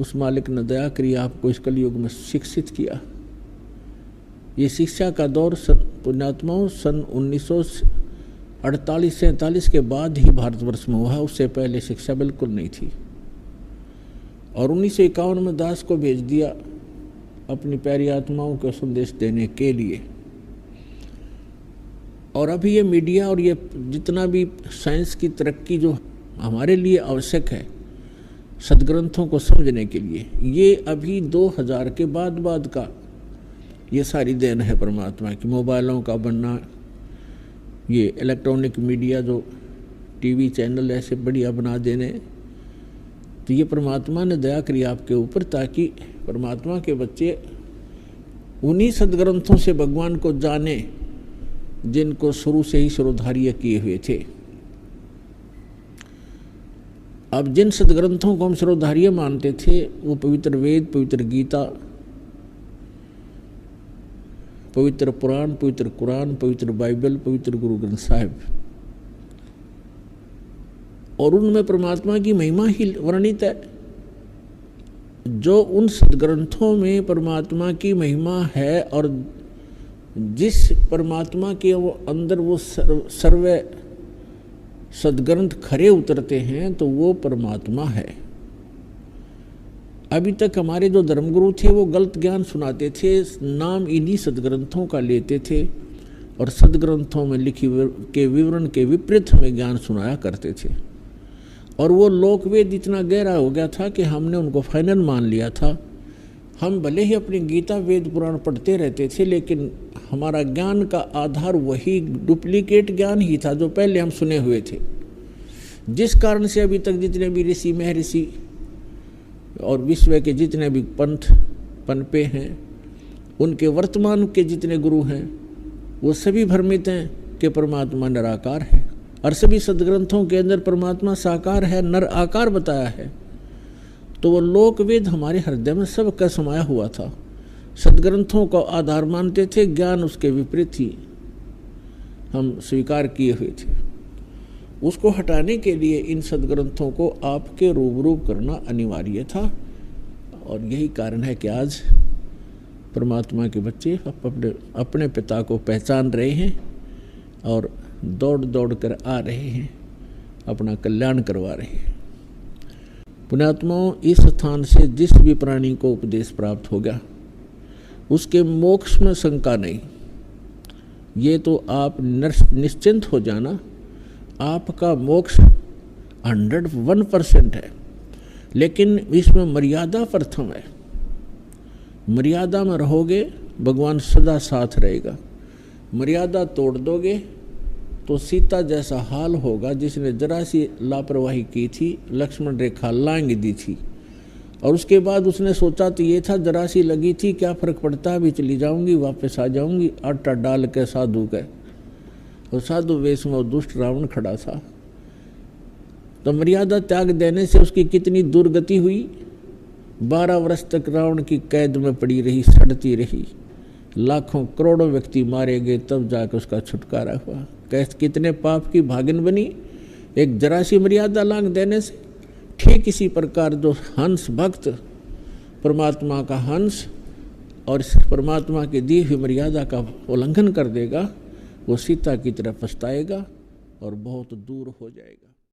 उस मालिक ने दया करी, आपको इस कलयुग में शिक्षित किया। ये शिक्षा का दौर पुण्यात्माओं सन 1948-47 के बाद ही भारतवर्ष में हुआ, उससे पहले शिक्षा बिल्कुल नहीं थी। और 1951 में दास को भेज दिया अपनी प्यारी आत्माओं को संदेश देने के लिए। और अभी ये मीडिया और ये जितना भी साइंस की तरक्की जो हमारे लिए आवश्यक है सदग्रंथों को समझने के लिए, ये अभी 2000 के बाद का ये सारी देन है परमात्मा की। मोबाइलों का बनना, ये इलेक्ट्रॉनिक मीडिया जो टीवी चैनल ऐसे बढ़िया बना देने, तो ये परमात्मा ने दया करी आपके ऊपर, ताकि परमात्मा के बच्चे उन्हीं सदग्रंथों से भगवान को जाने जिनको शुरू से ही शिरोधार्य किए हुए थे। अब जिन सदग्रंथों को हम शिरोधार्य मानते थे वो पवित्र वेद, पवित्र गीता, पवित्र पुराण, पवित्र कुरान, पवित्र बाइबल, पवित्र गुरु ग्रंथ साहिब, और उनमें परमात्मा की महिमा ही वर्णित है। जो उन सदग्रंथों में परमात्मा की महिमा है और जिस परमात्मा के वो अंदर वो सर्व सदग्रंथ खरे उतरते हैं, तो वो परमात्मा है। अभी तक हमारे जो धर्मगुरु थे वो गलत ज्ञान सुनाते थे, नाम इन्हीं सदग्रंथों का लेते थे और सदग्रंथों में लिखी के विवरण के विपरीत हमें ज्ञान सुनाया करते थे। और वो लोकवेद इतना गहरा हो गया था कि हमने उनको फाइनल मान लिया था। हम भले ही अपनी गीता वेद पुराण पढ़ते रहते थे, लेकिन हमारा ज्ञान का आधार वही डुप्लीकेट ज्ञान ही था जो पहले हम सुने हुए थे, जिस कारण से अभी तक जितने भी ऋषि महर्षि और विश्व के जितने भी पंथ पनपे हैं, उनके वर्तमान के जितने गुरु हैं, वो सभी भ्रमित हैं कि परमात्मा निराकार है। और सभी सदग्रंथों के अंदर परमात्मा साकार है, नर आकार बताया है। तो वो लोकवेद हमारे हृदय में सब का समाया हुआ था। सदग्रंथों को आधार मानते थे, ज्ञान उसके विपरीत ही हम स्वीकार किए हुए थे। उसको हटाने के लिए इन सदग्रंथों को आपके रूबरू करना अनिवार्य था। और यही कारण है कि आज परमात्मा के बच्चे अपने पिता को पहचान रहे हैं और दौड़ दौड़ कर आ रहे हैं, अपना कल्याण करवा रहे हैं। पुण्यात्माओं, इस स्थान से जिस भी प्राणी को उपदेश प्राप्त हो गया उसके मोक्ष में शंका नहीं। ये तो आप निश्चिंत हो जाना, आपका मोक्ष 101% है। लेकिन इसमें मर्यादा प्रथम है। मर्यादा में रहोगे भगवान सदा साथ रहेगा। मर्यादा तोड़ दोगे तो सीता जैसा हाल होगा, जिसने जरा सी लापरवाही की थी, लक्ष्मण रेखा लांघ दी थी, और उसके बाद उसने सोचा तो ये था जरा सी लगी थी, क्या फर्क पड़ता है, अभी चली जाऊंगी, वापस आ जाऊंगी, आटा डाल के साधु के। और साधु वेश में दुष्ट रावण खड़ा था। तो मर्यादा त्याग देने से उसकी कितनी दुर्गति हुई। 12 वर्ष तक रावण की कैद में पड़ी रही, सड़ती रही, लाखों करोड़ों व्यक्ति मारे गए, तब जाकर उसका छुटकारा हुआ। कैसे कितने पाप की भागिन बनी एक जरा सी मर्यादा लांघ देने से। ठीक इसी प्रकार जो हंस भक्त परमात्मा का हंस और इस परमात्मा की दी हुई मर्यादा का उल्लंघन कर देगा, वो सीता की तरफ पछताएगा और बहुत दूर हो जाएगा।